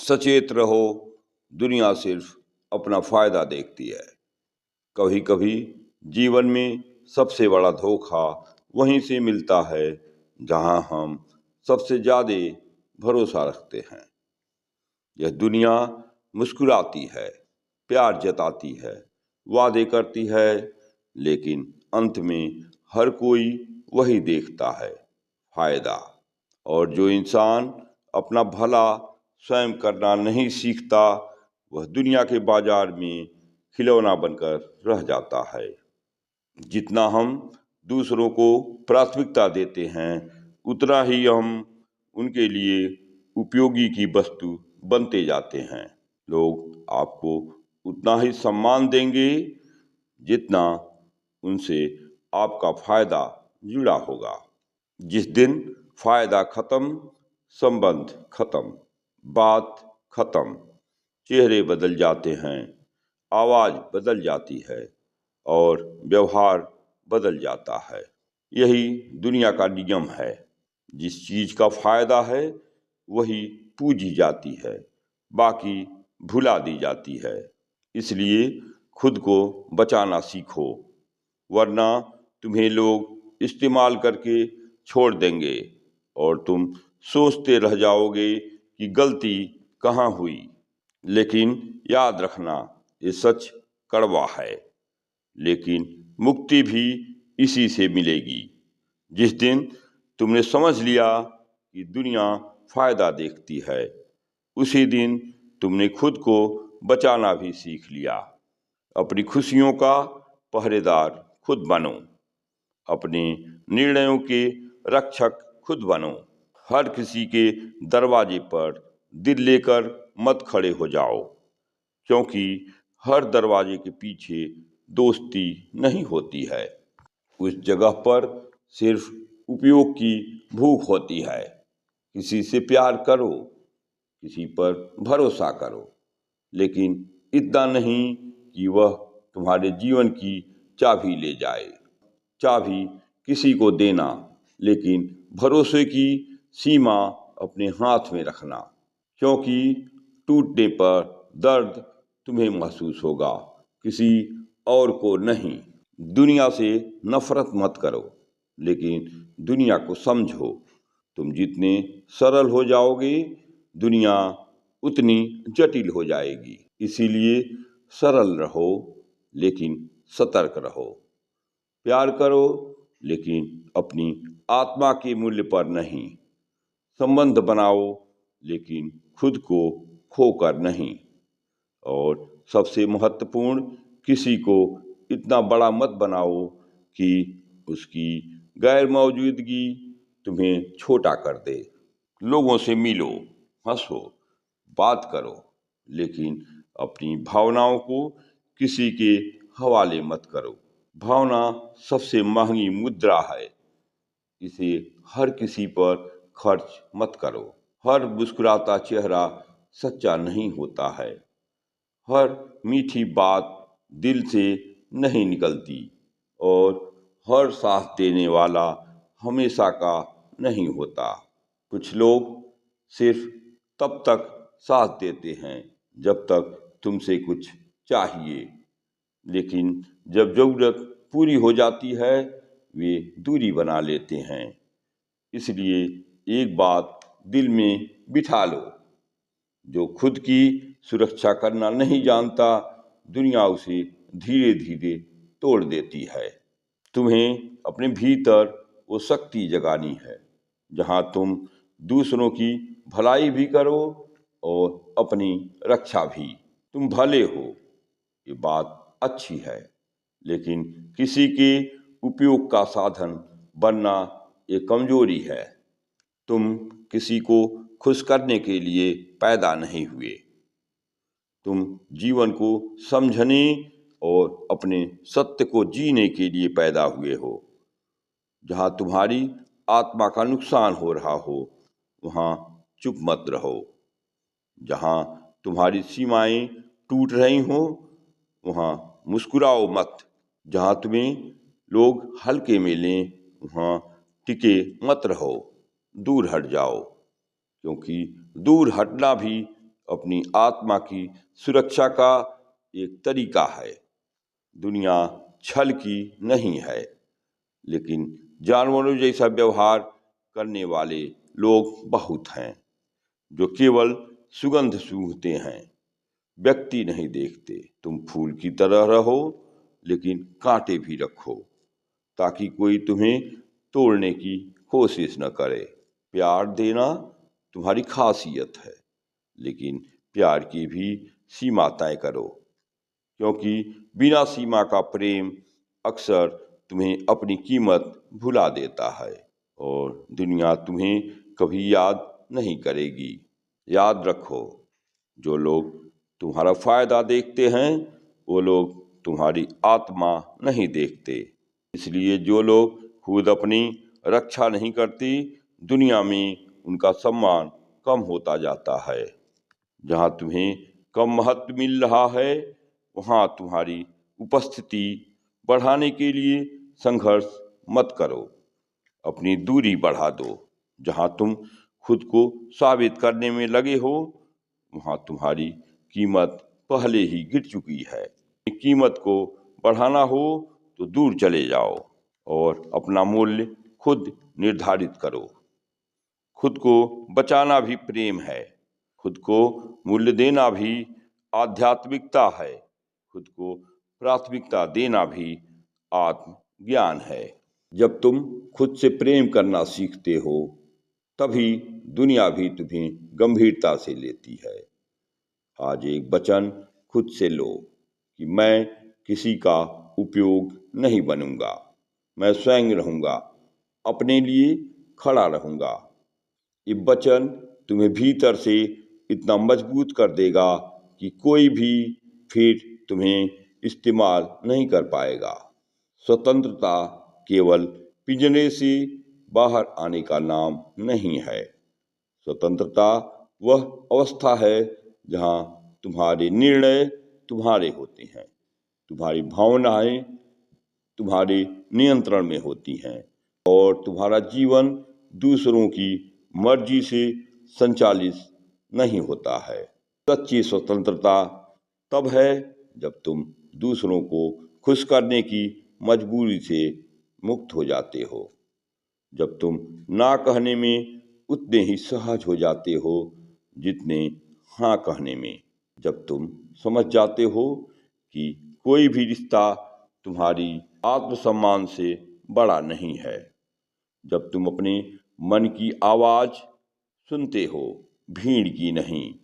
सचेत रहो, दुनिया सिर्फ अपना फायदा देखती है। कभी कभी जीवन में सबसे बड़ा धोखा वहीं से मिलता है जहां हम सबसे ज्यादा भरोसा रखते हैं। यह दुनिया मुस्कुराती है, प्यार जताती है, वादे करती है, लेकिन अंत में हर कोई वही देखता है, फायदा। और जो इंसान अपना भला स्वयं करना नहीं सीखता, वह दुनिया के बाजार में खिलौना बनकर रह जाता है। जितना हम दूसरों को प्राथमिकता देते हैं, उतना ही हम उनके लिए उपयोगी की वस्तु बनते जाते हैं। लोग आपको उतना ही सम्मान देंगे जितना उनसे आपका फायदा जुड़ा होगा। जिस दिन फायदा खत्म, संबंध खत्म, बात खत्म, चेहरे बदल जाते हैं, आवाज बदल जाती है और व्यवहार बदल जाता है। यही दुनिया का नियम है। जिस चीज का फायदा है वही पूजी जाती है, बाकी भुला दी जाती है। इसलिए खुद को बचाना सीखो, वरना तुम्हें लोग इस्तेमाल करके छोड़ देंगे और तुम सोचते रह जाओगे कि गलती कहाँ हुई। लेकिन याद रखना, ये सच कड़वा है, लेकिन मुक्ति भी इसी से मिलेगी। जिस दिन तुमने समझ लिया कि दुनिया फायदा देखती है, उसी दिन तुमने खुद को बचाना भी सीख लिया। अपनी खुशियों का पहरेदार खुद बनो, अपने निर्णयों के रक्षक खुद बनो। हर किसी के दरवाजे पर दिल लेकर मत खड़े हो जाओ, क्योंकि हर दरवाजे के पीछे दोस्ती नहीं होती है। उस जगह पर सिर्फ उपयोग की भूख होती है। किसी से प्यार करो, किसी पर भरोसा करो, लेकिन इतना नहीं कि वह तुम्हारे जीवन की चाबी ले जाए। चाबी किसी को देना, लेकिन भरोसे की सीमा अपने हाथ में रखना, क्योंकि टूटने पर दर्द तुम्हें महसूस होगा, किसी और को नहीं। दुनिया से नफरत मत करो, लेकिन दुनिया को समझो। तुम जितने सरल हो जाओगे, दुनिया उतनी जटिल हो जाएगी। इसीलिए सरल रहो, लेकिन सतर्क रहो। प्यार करो, लेकिन अपनी आत्मा के मूल्य पर नहीं। संबंध बनाओ, लेकिन खुद को खोकर नहीं। और सबसे महत्वपूर्ण, किसी को इतना बड़ा मत बनाओ कि उसकी गैर मौजूदगी तुम्हें छोटा कर दे। लोगों से मिलो, हंसो, बात करो, लेकिन अपनी भावनाओं को किसी के हवाले मत करो। भावना सबसे महंगी मुद्रा है, इसे हर किसी पर खर्च मत करो। हर मुस्कुराता चेहरा सच्चा नहीं होता है, हर मीठी बात दिल से नहीं निकलती, और हर साथ देने वाला हमेशा का नहीं होता। कुछ लोग सिर्फ तब तक साथ देते हैं जब तक तुमसे कुछ चाहिए, लेकिन जब जरूरत पूरी हो जाती है वे दूरी बना लेते हैं। इसलिए एक बात दिल में बिठा लो, जो खुद की सुरक्षा करना नहीं जानता, दुनिया उसे धीरे धीरे तोड़ देती है। तुम्हें अपने भीतर वो शक्ति जगानी है जहाँ तुम दूसरों की भलाई भी करो और अपनी रक्षा भी। तुम भले हो, ये बात अच्छी है, लेकिन किसी के उपयोग का साधन बनना एक कमजोरी है। तुम किसी को खुश करने के लिए पैदा नहीं हुए, तुम जीवन को समझने और अपने सत्य को जीने के लिए पैदा हुए हो। जहाँ तुम्हारी आत्मा का नुकसान हो रहा हो, वहाँ चुप मत रहो। जहाँ तुम्हारी सीमाएं टूट रही हो, वहाँ मुस्कुराओ मत। जहाँ तुम्हें लोग हल्के में लें, वहाँ टिके मत रहो, दूर हट जाओ, क्योंकि दूर हटना भी अपनी आत्मा की सुरक्षा का एक तरीका है। दुनिया छल की नहीं है, लेकिन जानवरों जैसा व्यवहार करने वाले लोग बहुत हैं, जो केवल सुगंध सूंघते हैं, व्यक्ति नहीं देखते। तुम फूल की तरह रहो, लेकिन कांटे भी रखो, ताकि कोई तुम्हें तोड़ने की कोशिश न करे। प्यार देना तुम्हारी खासियत है, लेकिन प्यार की भी सीमा तय करो, क्योंकि बिना सीमा का प्रेम अक्सर तुम्हें अपनी कीमत भुला देता है और दुनिया तुम्हें कभी याद नहीं करेगी। याद रखो, जो लोग तुम्हारा फायदा देखते हैं, वो लोग तुम्हारी आत्मा नहीं देखते। इसलिए जो लोग खुद अपनी रक्षा नहीं करती, दुनिया में उनका सम्मान कम होता जाता है। जहाँ तुम्हें कम महत्व मिल रहा है, वहाँ तुम्हारी उपस्थिति बढ़ाने के लिए संघर्ष मत करो, अपनी दूरी बढ़ा दो। जहाँ तुम खुद को साबित करने में लगे हो, वहाँ तुम्हारी कीमत पहले ही गिर चुकी है। कीमत को बढ़ाना हो तो दूर चले जाओ और अपना मूल्य खुद निर्धारित करो। खुद को बचाना भी प्रेम है, खुद को मूल्य देना भी आध्यात्मिकता है, खुद को प्राथमिकता देना भी आत्मज्ञान है। जब तुम खुद से प्रेम करना सीखते हो, तभी दुनिया भी तुम्हें गंभीरता से लेती है। आज एक वचन खुद से लो कि मैं किसी का उपयोग नहीं बनूंगा, मैं स्वयं रहूंगा, अपने लिए खड़ा रहूंगा। ये वचन तुम्हें भीतर से इतना मजबूत कर देगा कि कोई भी फिर तुम्हें इस्तेमाल नहीं कर पाएगा। स्वतंत्रता केवल पिंजरे से बाहर आने का नाम नहीं है। स्वतंत्रता वह अवस्था है जहाँ तुम्हारे निर्णय तुम्हारे होते हैं, तुम्हारी भावनाएं तुम्हारे नियंत्रण में होती हैं और तुम्हारा जीवन दूसरों की मर्जी से संचालित नहीं होता है। सच्ची स्वतंत्रता तब है जब तुम दूसरों को खुश करने की मजबूरी से मुक्त हो जाते हो, जब तुम ना कहने में उतने ही सहज हो जाते हो जितने हाँ कहने में, जब तुम समझ जाते हो कि कोई भी रिश्ता तुम्हारी आत्मसम्मान से बड़ा नहीं है, जब तुम अपने मन की आवाज़ सुनते हो, भीड़ की नहीं,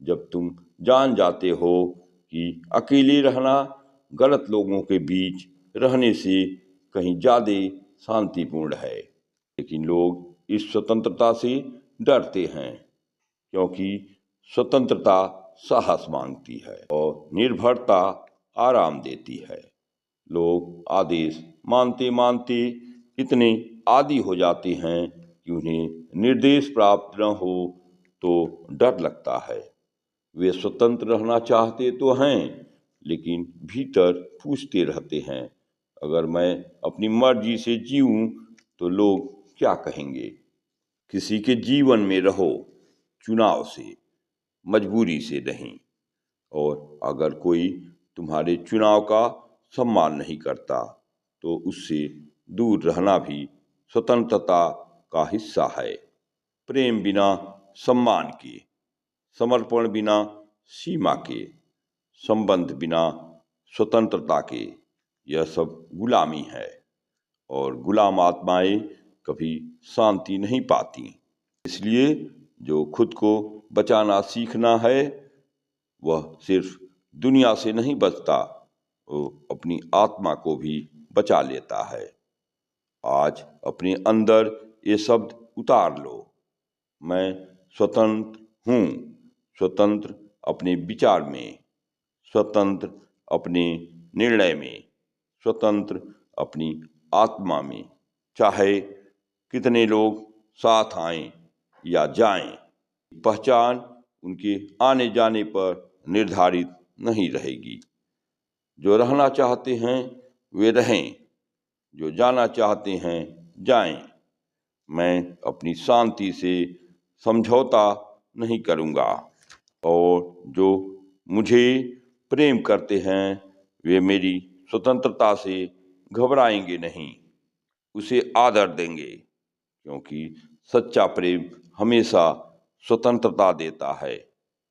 जब तुम जान जाते हो कि अकेले रहना गलत लोगों के बीच रहने से कहीं ज़्यादा शांतिपूर्ण है। लेकिन लोग इस स्वतंत्रता से डरते हैं, क्योंकि स्वतंत्रता साहस मांगती है और निर्भरता आराम देती है। लोग आदेश मानते मानते इतने आदी हो जाते हैं कि उन्हें निर्देश प्राप्त न हो तो डर लगता है। वे स्वतंत्र रहना चाहते तो हैं, लेकिन भीतर पूछते रहते हैं, अगर मैं अपनी मर्जी से जीऊँ तो लोग क्या कहेंगे। किसी के जीवन में रहो, चुनाव से, मजबूरी से नहीं। और अगर कोई तुम्हारे चुनाव का सम्मान नहीं करता, तो उससे दूर रहना भी स्वतंत्रता का हिस्सा है। प्रेम बिना सम्मान के, समर्पण बिना सीमा के, संबंध बिना स्वतंत्रता के, यह सब गुलामी है और गुलाम आत्माएं कभी शांति नहीं पाती। इसलिए जो खुद को बचाना सीखना है, वह सिर्फ दुनिया से नहीं बचता, वो अपनी आत्मा को भी बचा लेता है। आज अपने अंदर ये शब्द उतार लो, मैं स्वतंत्र हूँ, स्वतंत्र अपने विचार में, स्वतंत्र अपने निर्णय में, स्वतंत्र अपनी आत्मा में। चाहे कितने लोग साथ आएं या जाएं, पहचान उनके आने जाने पर निर्धारित नहीं रहेगी। जो रहना चाहते हैं वे रहें, जो जाना चाहते हैं जाएं। मैं अपनी शांति से समझौता नहीं करूँगा और मुझे प्रेम करते हैं वे मेरी स्वतंत्रता से घबराएंगे नहीं, उसे आदर देंगे, क्योंकि सच्चा प्रेम हमेशा स्वतंत्रता देता है,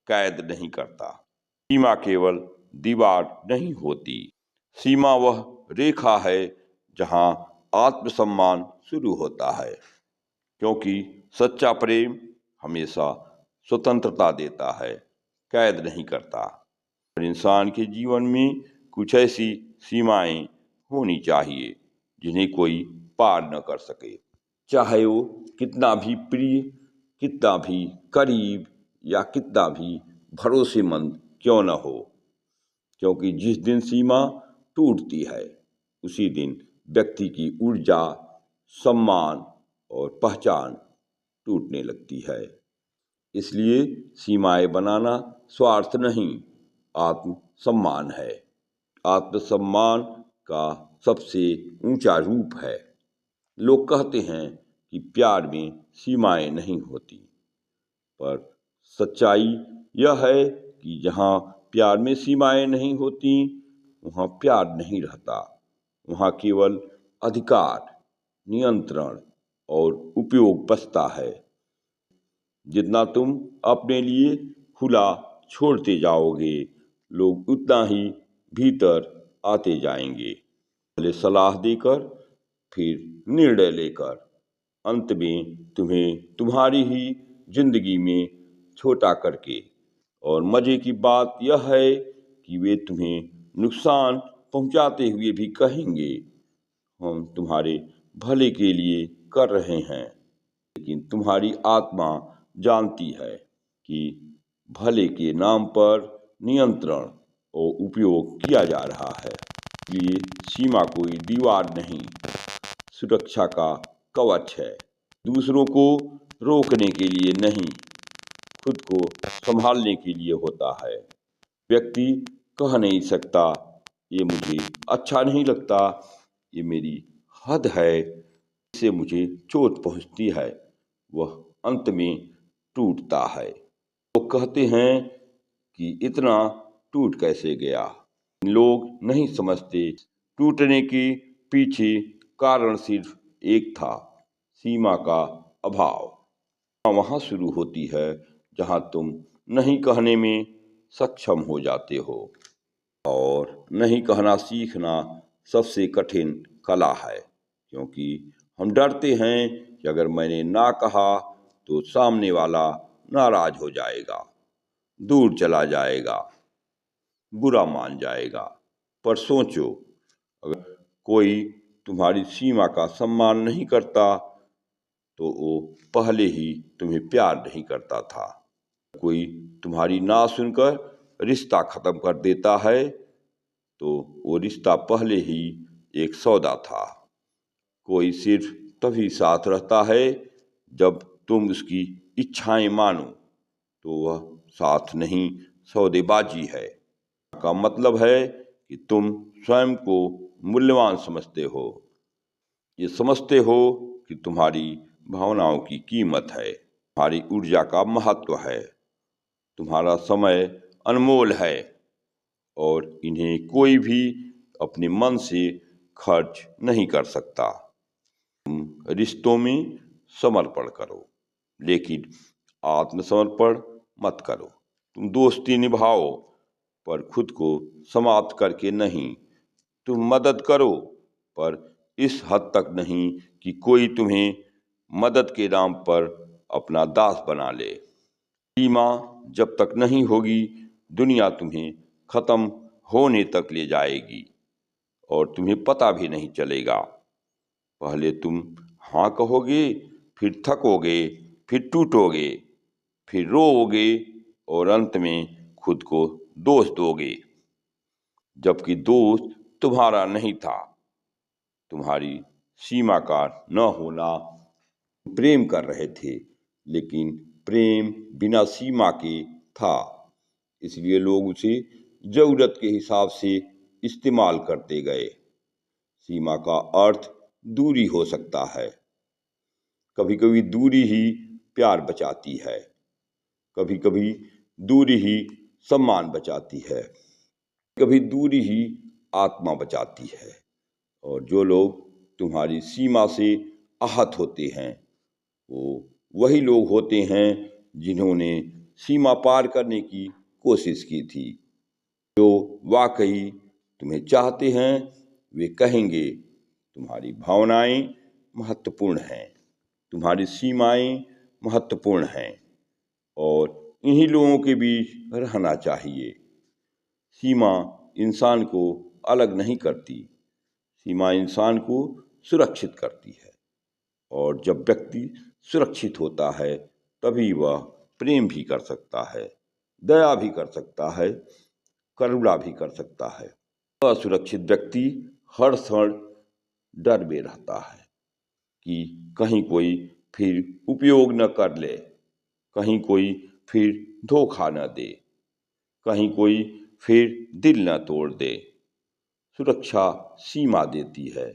कैद नहीं करता। सीमा केवल दीवार नहीं होती, सीमा वह रेखा है जहाँ आत्मसम्मान शुरू होता है, क्योंकि सच्चा प्रेम हमेशा स्वतंत्रता देता है, कैद नहीं करता। और इंसान के जीवन में कुछ ऐसी सीमाएं होनी चाहिए जिन्हें कोई पार न कर सके, चाहे वो कितना भी प्रिय, कितना भी करीब या कितना भी भरोसेमंद क्यों न हो, क्योंकि जिस दिन सीमा टूटती है उसी दिन व्यक्ति की ऊर्जा, सम्मान और पहचान टूटने लगती है। इसलिए सीमाएं बनाना स्वार्थ नहीं, आत्मसम्मान है। आत्मसम्मान का सबसे ऊंचा रूप है। लोग कहते हैं कि प्यार में सीमाएं नहीं होती, पर सच्चाई यह है कि जहाँ प्यार में सीमाएं नहीं होती वहाँ प्यार नहीं रहता, वहाँ केवल अधिकार, नियंत्रण और उपयोग बचता है। जितना तुम अपने लिए खुला छोड़ते जाओगे, लोग उतना ही भीतर आते जाएंगे, पहले सलाह देकर फिर निर्णय लेकर, अंत में तुम्हें तुम्हारी ही जिंदगी में छोटा करके। और मजे की बात यह है कि वे तुम्हें नुकसान पहुंचाते हुए भी कहेंगे, हम तुम्हारे भले के लिए कर रहे हैं, लेकिन तुम्हारी आत्मा जानती है कि भले के नाम पर नियंत्रण और उपयोग किया जा रहा है। इसलिए सीमा कोई दीवार नहीं, सुरक्षा का कवच है। दूसरों को रोकने के लिए नहीं, खुद को संभालने के लिए होता है। व्यक्ति कह नहीं सकता ये मुझे अच्छा नहीं लगता, ये मेरी हद है, इससे मुझे चोट पहुंचती है, वह अंत में टूटता है। लोग कहते हैं कि इतना टूट कैसे गया। लोग नहीं समझते टूटने के पीछे कारण सिर्फ एक था, सीमा का अभाव। वहाँ शुरू होती है जहाँ तुम नहीं कहने में सक्षम हो जाते हो, और नहीं कहना सीखना सबसे कठिन कला है, क्योंकि हम डरते हैं कि अगर मैंने ना कहा तो सामने वाला नाराज हो जाएगा, दूर चला जाएगा, बुरा मान जाएगा। पर सोचो, अगर कोई तुम्हारी सीमा का सम्मान नहीं करता तो वो पहले ही तुम्हें प्यार नहीं करता था। कोई तुम्हारी ना सुनकर रिश्ता खत्म कर देता है तो वो रिश्ता पहले ही एक सौदा था। कोई सिर्फ तभी साथ रहता है जब तुम उसकी इच्छाएं मानो, तो वह साथ नहीं सौदेबाजी है। का मतलब है कि तुम स्वयं को मूल्यवान समझते हो, ये समझते हो कि तुम्हारी भावनाओं की कीमत है, तुम्हारी ऊर्जा का महत्व है, तुम्हारा समय अनमोल है और इन्हें कोई भी अपने मन से खर्च नहीं कर सकता। तुम रिश्तों में समर्पण करो, लेकिन आत्मसमर्पण मत करो। तुम दोस्ती निभाओ, पर खुद को समाप्त करके नहीं। तुम मदद करो, पर इस हद तक नहीं कि कोई तुम्हें मदद के नाम पर अपना दास बना ले। सीमा जब तक नहीं होगी, दुनिया तुम्हें खत्म होने तक ले जाएगी और तुम्हें पता भी नहीं चलेगा। पहले तुम हाँ कहोगे, फिर थकोगे, फिर टूटोगे, फिर रोओगे और अंत में खुद को दोष दोगे, जबकि दोस्त तुम्हारा नहीं था, तुम्हारी सीमा का न होना। प्रेम कर रहे थे, लेकिन प्रेम बिना सीमा के था, इसलिए लोग उसे जरूरत के हिसाब से इस्तेमाल करते गए। सीमा का अर्थ दूरी हो सकता है, कभी कभी दूरी ही प्यार बचाती है, कभी कभी दूरी ही सम्मान बचाती है, कभी दूरी ही आत्मा बचाती है। और जो लोग तुम्हारी सीमा से आहत होते हैं वो वही लोग होते हैं जिन्होंने सीमा पार करने की कोशिश की थी। जो वाकई तुम्हें चाहते हैं वे कहेंगे तुम्हारी भावनाएं महत्वपूर्ण हैं, तुम्हारी सीमाएं महत्वपूर्ण हैं और इन्हीं लोगों के बीच रहना चाहिए। सीमा इंसान को अलग नहीं करती, सीमा इंसान को सुरक्षित करती है। और जब व्यक्ति सुरक्षित होता है तभी वह प्रेम भी कर सकता है, दया भी कर सकता है, करुणा भी कर सकता है। असुरक्षित व्यक्ति हर क्षण डर में रहता है कि कहीं कोई फिर उपयोग न कर ले, कहीं कोई फिर धोखा न दे, कहीं कोई फिर दिल न तोड़ दे। सुरक्षा सीमा देती है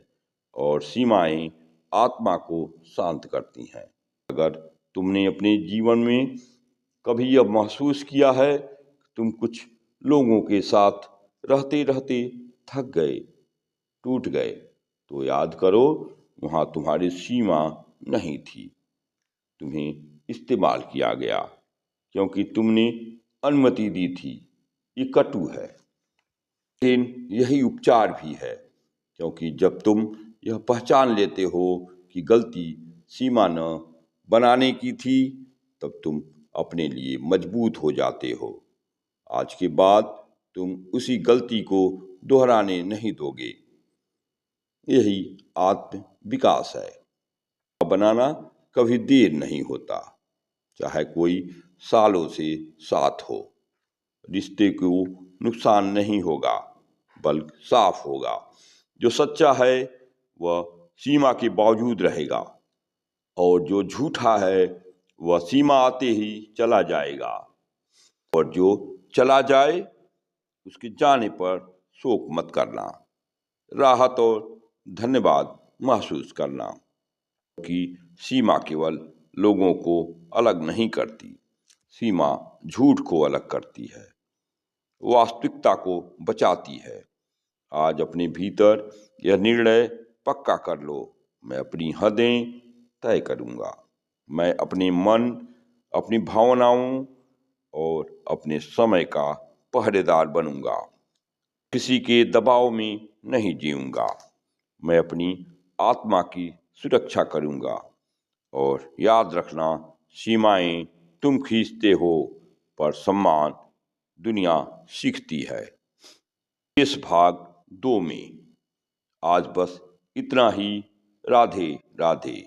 और सीमाएं आत्मा को शांत करती हैं। अगर तुमने अपने जीवन में कभी यह महसूस किया है कि तुम कुछ लोगों के साथ रहते रहते थक गए, टूट गए, तो याद करो वहाँ तुम्हारी सीमा नहीं थी, तुम्हें इस्तेमाल किया गया क्योंकि तुमने अनुमति दी थी। ये कटु है लेकिन यही उपचार भी है, क्योंकि जब तुम यह पहचान लेते हो कि गलती सीमा न बनाने की थी तब तुम अपने लिए मजबूत हो जाते हो। आज के बाद तुम उसी गलती को दोहराने नहीं दोगे। यही आत्म विकास है। बनाना कभी देर नहीं होता, चाहे कोई सालों से साथ हो। रिश्ते को नुकसान नहीं होगा बल्कि साफ होगा। जो सच्चा है वह सीमा के बावजूद रहेगा और जो झूठा है वह सीमा आते ही चला जाएगा। और जो चला जाए उसके जाने पर शोक मत करना, राहत और धन्यवाद महसूस करना, क्योंकि सीमा केवल लोगों को अलग नहीं करती, सीमा झूठ को अलग करती है, वास्तविकता को बचाती है। आज अपने भीतर यह निर्णय पक्का कर लो, मैं अपनी हदें तय करूँगा, मैं अपने मन, अपनी भावनाओं और अपने समय का पहरेदार बनूंगा, किसी के दबाव में नहीं जीऊँगा, मैं अपनी आत्मा की सुरक्षा करूँगा। और याद रखना, सीमाएं तुम खींचते हो पर सम्मान दुनिया सीखती है। इस भाग 2 में आज बस इतना ही। राधे राधे।